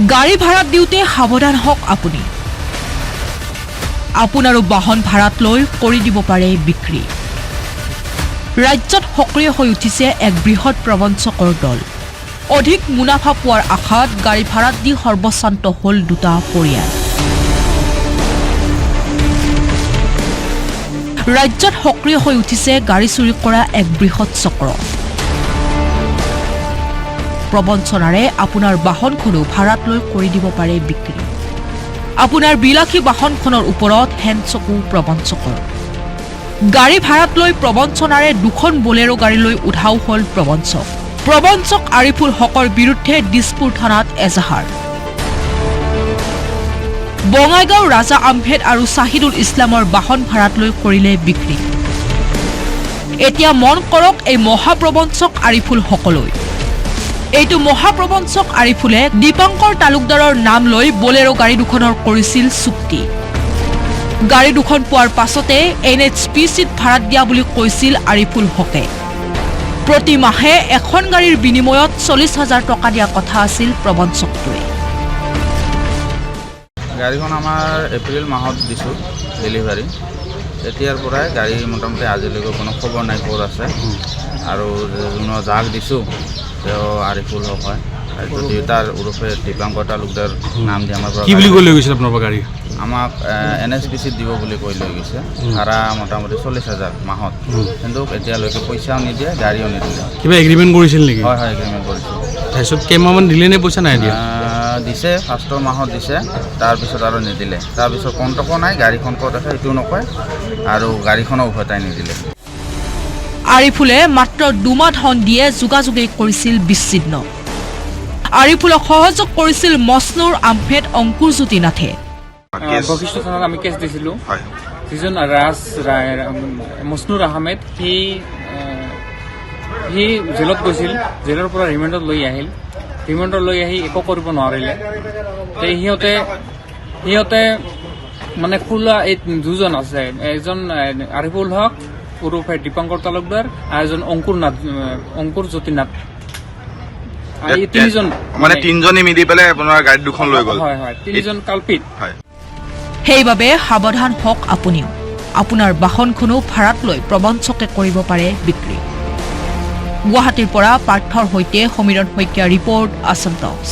গাড়ী ভাড়াত দিওঁতে সাৱধান হওক আপুনি আপোনাৰো বাহন ভাড়াত লৈ কৰি দিব পাৰে বিক্ৰী ৰাজ্যত সক্ৰিয় হৈ উঠিছে এক বৃহৎ প্ৰবঞ্চকৰ দল অধিক মুনাফা পোৱাৰ আশাত গাড়ী ভাড়াত দি সৰ্বশান্ত হল দুটা পৰিয়াল ৰাজ্যত সক্ৰিয় হৈ উঠিছে গাড়ী চুৰি কৰা এক বৃহৎ চক্ৰ প্ৰবঞ্চনাৰে আপোনাৰ বাহনখনো ভাড়াত লৈ কৰি দিব পাৰে বিক্ৰী আপোনাৰ বিলাসী বাহনখনৰ ওপৰত হেনচকু প্ৰবঞ্চকৰ গাড়ী ভাড়াত লৈ প্ৰবঞ্চনাৰে দুখন বলেৰো গাড়ী লৈ উধাও হল প্ৰবঞ্চক আৰিফুল হকৰ বিৰুদ্ধে দিছপুৰ থানাত এজাহাৰ বঙাইগাঁও ৰাজা আমভেদ আৰু শাহিদুল ইছলামৰ বাহন ভাড়াত লৈ কৰিলে বিক্ৰী এতিয়া মন কৰক এই মহাপ্ৰবঞ্চক আৰিফুল হকলৈ এইটো মহাপ্ৰবঞ্চক আৰিফুলে দীপাংকৰ তালুকদাৰৰ নাম লৈ বলেৰো গাড়ী দুখনৰ কৰিছিল চুক্তি গাড়ী দুখন পোৱাৰ পাছতে NHPCত ভাড়াত দিয়া বুলি কৈছিল আৰিফুল হকে প্ৰতি মাহে এখন গাড়ীৰ বিনিময়ত 40,000 টকা দিয়া কথা আছিল প্ৰবঞ্চকটোৱে গাড়ীখন আমাৰ এপ্ৰিল মাহত দিছোঁ ডেলিভাৰী তেতিয়াৰ পৰাই গাড়ী মোটামুটি আজিলৈকে কোনো খবৰ নাই ক'ত আছে আৰু যোনৰ যাক দিছোঁ তেওঁ আৰিফুল হক হয় দেউতাৰ ওৰফে দীপাংকৰ তালুকদাৰ নাম দি আমাৰ কি বুলি কৈ লৈ গৈছিল আপোনাৰ গাড়ী আমাক NHPCত দিব বুলি কৈ লৈ গৈছে ভাড়া মোটামুটি 40,000 মাহত কিন্তু এতিয়ালৈকে পইচাও নিদিয়ে গাড়ীও নিদিলে কিবা এগ্ৰিমেণ্ট কৰিছিল নেকি হয় এগ্ৰিমেণ্ট কৰিছোঁ তাৰপিছত কেইমাহমান দিলে নে পইচা নাই দিয়া দিছে ফাৰ্ষ্টৰ মাহত দিছে তাৰপিছত আৰু নিদিলে তাৰপিছত কণ্টকো নাই গাড়ীখন ক'ত আছে এইটো নকয় আৰু গাড়ীখনো উভতাই নিদিলে আৰিফুলে মাত্ৰ দুমাহ ধন দিয়ে যোগাযোগেই কৰিছিল বিচ্ছিন্ন আৰিফুলক সহযোগ কৰিছিল মছনুৰ আমভেদ অংকুৰজ্যোতি নাথে বশিষ্ঠ থানাত আমি কেছ দিছিলোঁ যিজন মছনুৰ আহমেদ সি জেলত গৈছিল জেলৰ পৰা ৰিমাণ্ডত লৈ আহিল ৰিমাণ্ডত লৈ আহি একো কৰিব নোৱাৰিলে সিহঁতে মানে খোলা এই দুজন আছে এজন আৰিফুল হক ওৰফে দীপাংকৰ তালুকদাৰ আৰু এজন অংকুৰজ্যোতি নাথ তিনিজন মানে তিনিজনে মিলি পেলাই আপোনাৰ গাড়ী দুখন লৈ গ'ল হয় তিনিজন কালপিত সেইবাবে সাৱধান হওক আপুনিও আপোনাৰ বাহনখনো ভাড়াত লৈ প্ৰবঞ্চকে কৰিব পাৰে বিক্ৰী গুৱাহাটীৰ পৰা পাৰ্থৰ সৈতে সমীৰণ শইকীয়া ৰিপৰ্ট আছাম টাইমছ